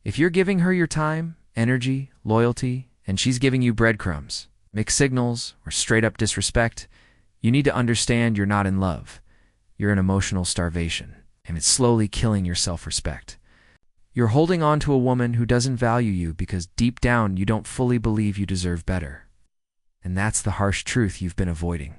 If you're giving her your time, energy, loyalty, and she's giving you breadcrumbs, mixed signals, or straight-up disrespect, you need to understand you're not in love. You're in emotional starvation, and it's slowly killing your self-respect. You're holding on to a woman who doesn't value you because deep down you don't fully believe you deserve better. And that's the harsh truth you've been avoiding.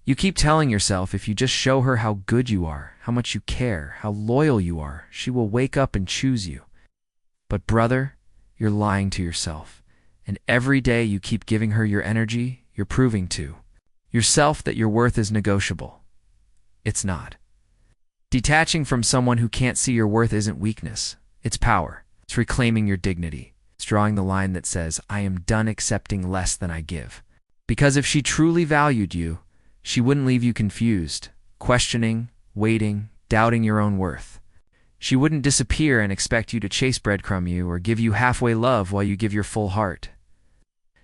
You keep telling yourself if you just show her how good you are, how much you care, how loyal you are, she will wake up and choose you. But brother, you're lying to yourself. And every day you keep giving her your energy, you're proving to yourself that your worth is negotiable. It's not. Detaching from someone who can't see your worth isn't weakness. It's power. It's reclaiming your dignity. It's drawing the line that says, I am done accepting less than I give. Because if she truly valued you, she wouldn't leave you confused, questioning, waiting, doubting your own worth. She wouldn't disappear and expect you to chase breadcrumb you or give you halfway love while you give your full heart.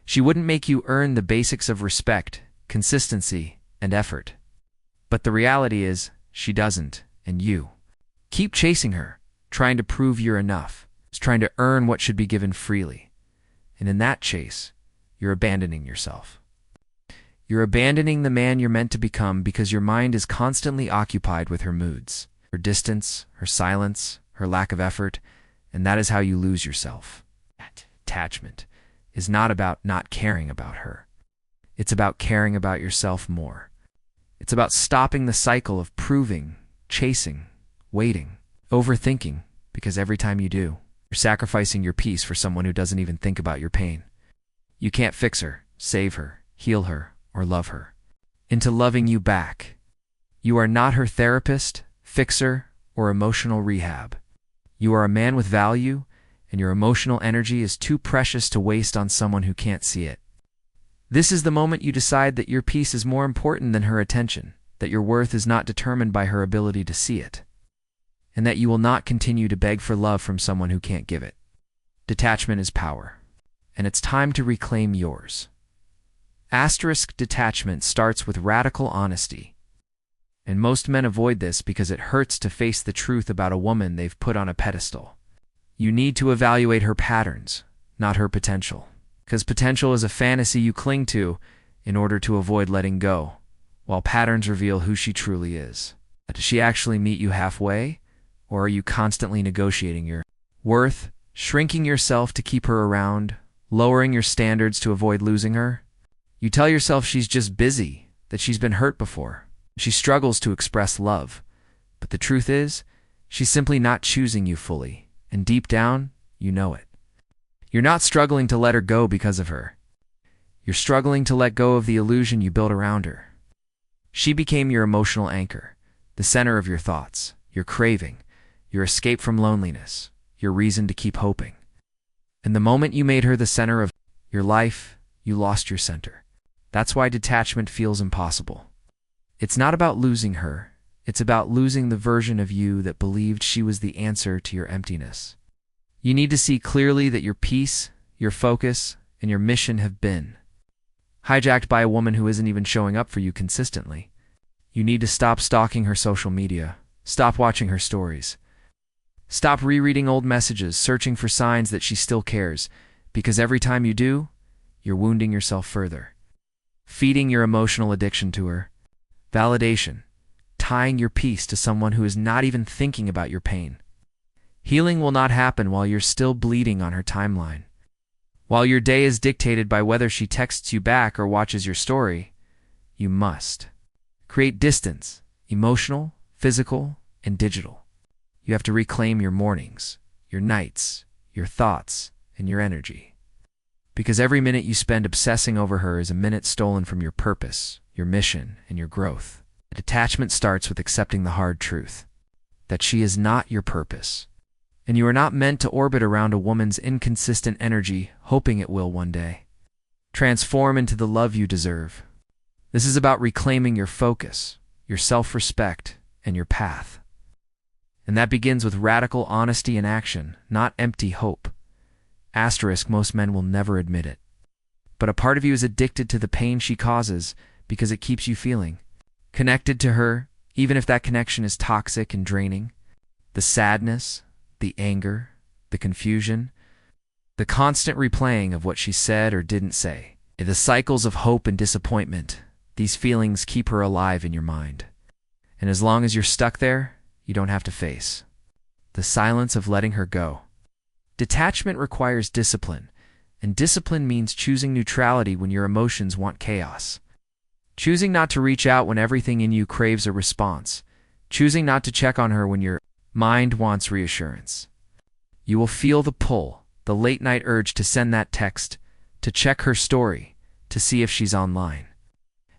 She wouldn't make you earn the basics of respect, consistency, and effort. But the reality is, she doesn't, and you keep chasing her, trying to prove you're enough. It's trying to earn what should be given freely. And in that chase, you're abandoning yourself. You're abandoning the man you're meant to become because your mind is constantly occupied with her moods, her distance, her silence, her lack of effort, and that is how you lose yourself. Detachment is not about not caring about her. It's about caring about yourself more. It's about stopping the cycle of proving, chasing, waiting, overthinking, because every time you do, you're sacrificing your peace for someone who doesn't even think about your pain. You can't fix her, save her, heal her, or love her into loving you back. You are not her therapist, fixer, or emotional rehab. You are a man with value, and your emotional energy is too precious to waste on someone who can't see it. This is the moment you decide that your peace is more important than her attention, that your worth is not determined by her ability to see it, and that you will not continue to beg for love from someone who can't give it. Detachment is power, and it's time to reclaim yours. Detachment starts with radical honesty, and most men avoid this because it hurts to face the truth about a woman they've put on a pedestal. You need to evaluate her patterns, not her potential, because potential is a fantasy you cling to in order to avoid letting go, while patterns reveal who she truly is. Does she actually meet you halfway, or are you constantly negotiating your worth, shrinking yourself to keep her around, lowering your standards to avoid losing her? You tell yourself she's just busy, that she's been hurt before. She struggles to express love. But the truth is, she's simply not choosing you fully, and deep down, you know it. You're not struggling to let her go because of her. You're struggling to let go of the illusion you built around her. She became your emotional anchor, the center of your thoughts, your craving, your escape from loneliness, your reason to keep hoping. And the moment you made her the center of your life, you lost your center. That's why detachment feels impossible. It's not about losing her. It's about losing the version of you that believed she was the answer to your emptiness. You need to see clearly that your peace, your focus, and your mission have been hijacked by a woman who isn't even showing up for you consistently. You need to stop stalking her social media. Stop watching her stories. Stop rereading old messages, searching for signs that she still cares, because every time you do, you're wounding yourself further. Feeding your emotional addiction to her. Validation. Tying your peace to someone who is not even thinking about your pain. Healing will not happen while you're still bleeding on her timeline. While your day is dictated by whether she texts you back or watches your story, you must create distance, emotional, physical, and digital. You have to reclaim your mornings, your nights, your thoughts, and your energy. Because every minute you spend obsessing over her is a minute stolen from your purpose, your mission, and your growth. Detachment starts with accepting the hard truth, that she is not your purpose, and you are not meant to orbit around a woman's inconsistent energy, hoping it will one day transform into the love you deserve. This is about reclaiming your focus, your self-respect, and your path. And that begins with radical honesty and action, not empty hope. Most men will never admit it. But a part of you is addicted to the pain she causes because it keeps you feeling connected to her, even if that connection is toxic and draining. The sadness, the anger, the confusion, the constant replaying of what she said or didn't say, the cycles of hope and disappointment. These feelings keep her alive in your mind. And as long as you're stuck there, you don't have to face the silence of letting her go. Detachment requires discipline, and discipline means choosing neutrality when your emotions want chaos. Choosing not to reach out when everything in you craves a response. Choosing not to check on her when your mind wants reassurance. You will feel the pull, the late-night urge to send that text, to check her story, to see if she's online.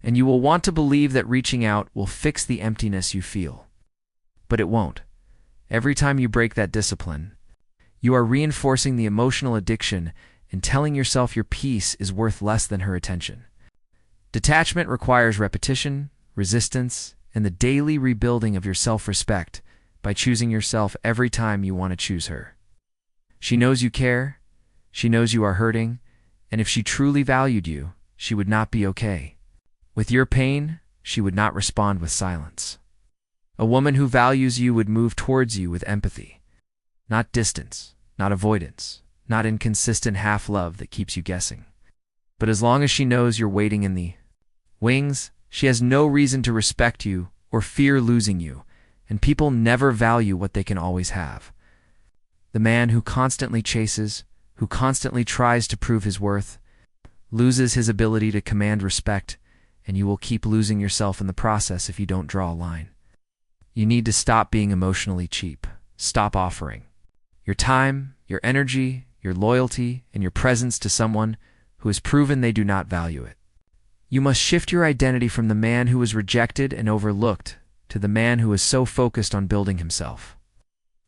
And you will want to believe that reaching out will fix the emptiness you feel. But it won't. Every time you break that discipline, you are reinforcing the emotional addiction and telling yourself your peace is worth less than her attention. Detachment requires repetition, resistance, and the daily rebuilding of your self-respect by choosing yourself every time you want to choose her. She knows you care, she knows you are hurting, and if she truly valued you, she would not be okay with your pain. She would not respond with silence. A woman who values you would move towards you with empathy, not distance, not avoidance, not inconsistent half-love that keeps you guessing. But as long as she knows you're waiting in the wings, she has no reason to respect you or fear losing you, and people never value what they can always have. The man who constantly chases, who constantly tries to prove his worth, loses his ability to command respect, and you will keep losing yourself in the process if you don't draw a line. You need to stop being emotionally cheap. Stop offering your time, your energy, your loyalty, and your presence to someone who has proven they do not value it. You must shift your identity from the man who was rejected and overlooked to the man who is so focused on building himself,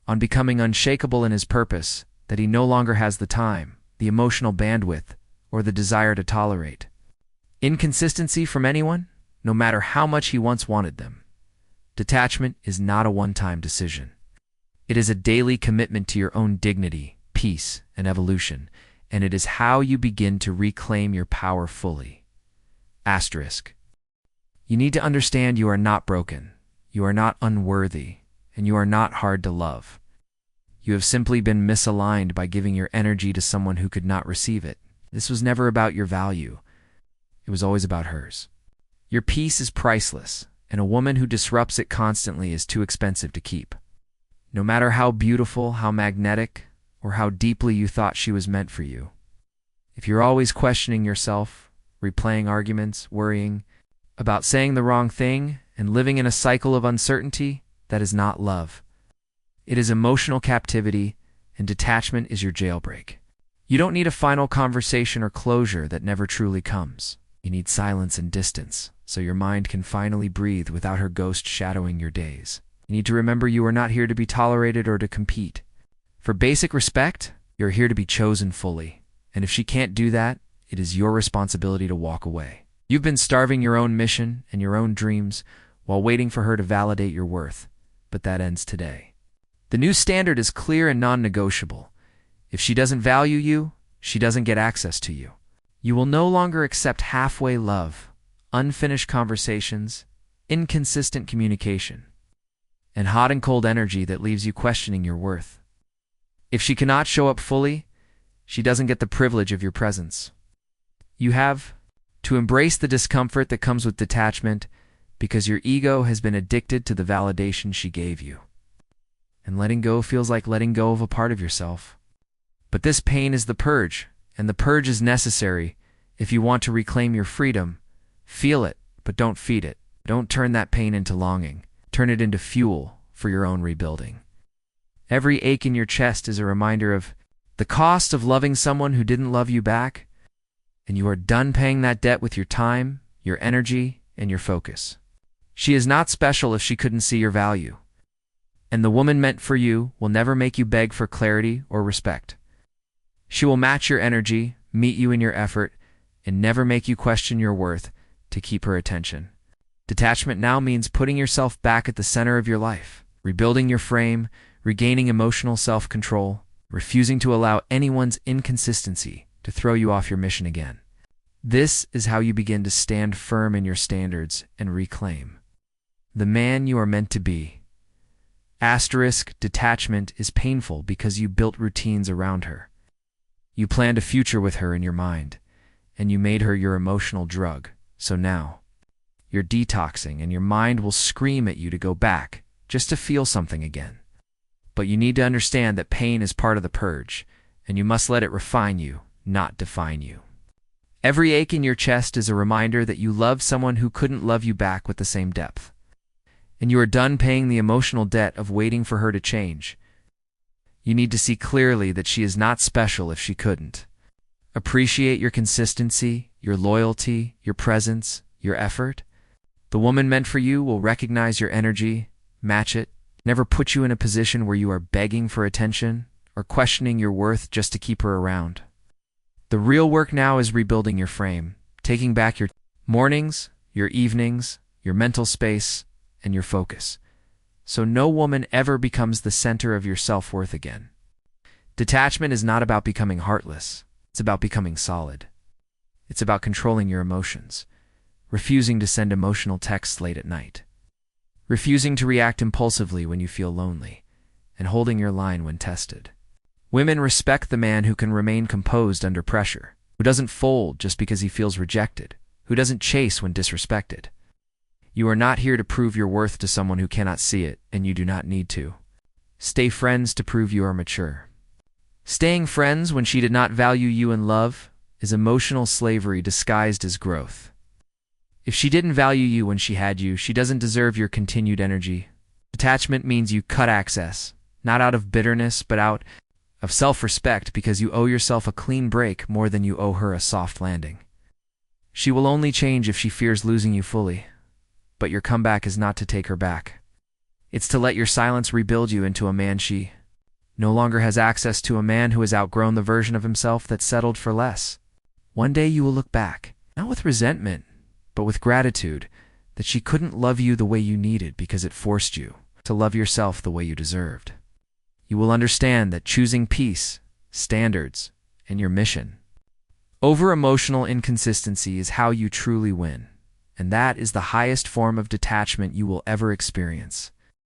on becoming unshakable in his purpose that he no longer has the time, the emotional bandwidth, or the desire to tolerate inconsistency from anyone, no matter how much he once wanted them. Detachment is not a one-time decision. It is a daily commitment to your own dignity, peace, and evolution, and it is how you begin to reclaim your power fully. Asterisk. You need to understand you are not broken, you are not unworthy, and you are not hard to love. You have simply been misaligned by giving your energy to someone who could not receive it. This was never about your value. It was always about hers. Your peace is priceless, and a woman who disrupts it constantly is too expensive to keep. No matter how beautiful, how magnetic, or how deeply you thought she was meant for you. If you're always questioning yourself, replaying arguments, worrying about saying the wrong thing, and living in a cycle of uncertainty, that is not love. It is emotional captivity, and detachment is your jailbreak. You don't need a final conversation or closure that never truly comes. You need silence and distance, so your mind can finally breathe without her ghost shadowing your days. You need to remember you are not here to be tolerated or to compete. For basic respect, you're here to be chosen fully, and if she can't do that, it is your responsibility to walk away. You've been starving your own mission and your own dreams while waiting for her to validate your worth, but that ends today. The new standard is clear and non-negotiable. If she doesn't value you, she doesn't get access to you. You will no longer accept halfway love, unfinished conversations, inconsistent communication, and hot and cold energy that leaves you questioning your worth. If she cannot show up fully, she doesn't get the privilege of your presence. You have to embrace the discomfort that comes with detachment because your ego has been addicted to the validation she gave you. And letting go feels like letting go of a part of yourself. But this pain is the purge, and the purge is necessary if you want to reclaim your freedom. Feel it, but don't feed it. Don't turn that pain into longing. Turn it into fuel for your own rebuilding. Every ache in your chest is a reminder of the cost of loving someone who didn't love you back, and you are done paying that debt with your time, your energy, and your focus. She is not special if she couldn't see your value. And the woman meant for you will never make you beg for clarity or respect. She will match your energy, meet you in your effort, and never make you question your worth to keep her attention. Detachment now means putting yourself back at the center of your life, rebuilding your frame, regaining emotional self-control, refusing to allow anyone's inconsistency to throw you off your mission again. This is how you begin to stand firm in your standards and reclaim the man you are meant to be. Detachment is painful because you built routines around her. You planned a future with her in your mind, and you made her your emotional drug. So now, you're detoxing, and your mind will scream at you to go back, just to feel something again. But you need to understand that pain is part of the purge, and you must let it refine you, not define you. Every ache in your chest is a reminder that you loved someone who couldn't love you back with the same depth. And you are done paying the emotional debt of waiting for her to change. You need to see clearly that she is not special if she couldn't. Appreciate your consistency, your loyalty, your presence, your effort. The woman meant for you will recognize your energy, match it, never put you in a position where you are begging for attention or questioning your worth just to keep her around. The real work now is rebuilding your frame, taking back your mornings, your evenings, your mental space, and your focus, so no woman ever becomes the center of your self-worth again. Detachment is not about becoming heartless. It's about becoming solid. It's about controlling your emotions, refusing to send emotional texts late at night, refusing to react impulsively when you feel lonely, and holding your line when tested. Women respect the man who can remain composed under pressure, who doesn't fold just because he feels rejected, who doesn't chase when disrespected. You are not here to prove your worth to someone who cannot see it, and you do not need to. Stay friends to prove you are mature. Staying friends when she did not value you in love is emotional slavery disguised as growth. If she didn't value you when she had you, she doesn't deserve your continued energy. Detachment means you cut access, not out of bitterness, but out of self-respect, because you owe yourself a clean break more than you owe her a soft landing. She will only change if she fears losing you fully. But your comeback is not to take her back. It's to let your silence rebuild you into a man she no longer has access to, a man who has outgrown the version of himself that settled for less. One day you will look back, not with resentment, but with gratitude that she couldn't love you the way you needed because it forced you to love yourself the way you deserved. You will understand that choosing peace, standards, and your mission over emotional inconsistency is how you truly win. And that is the highest form of detachment you will ever experience.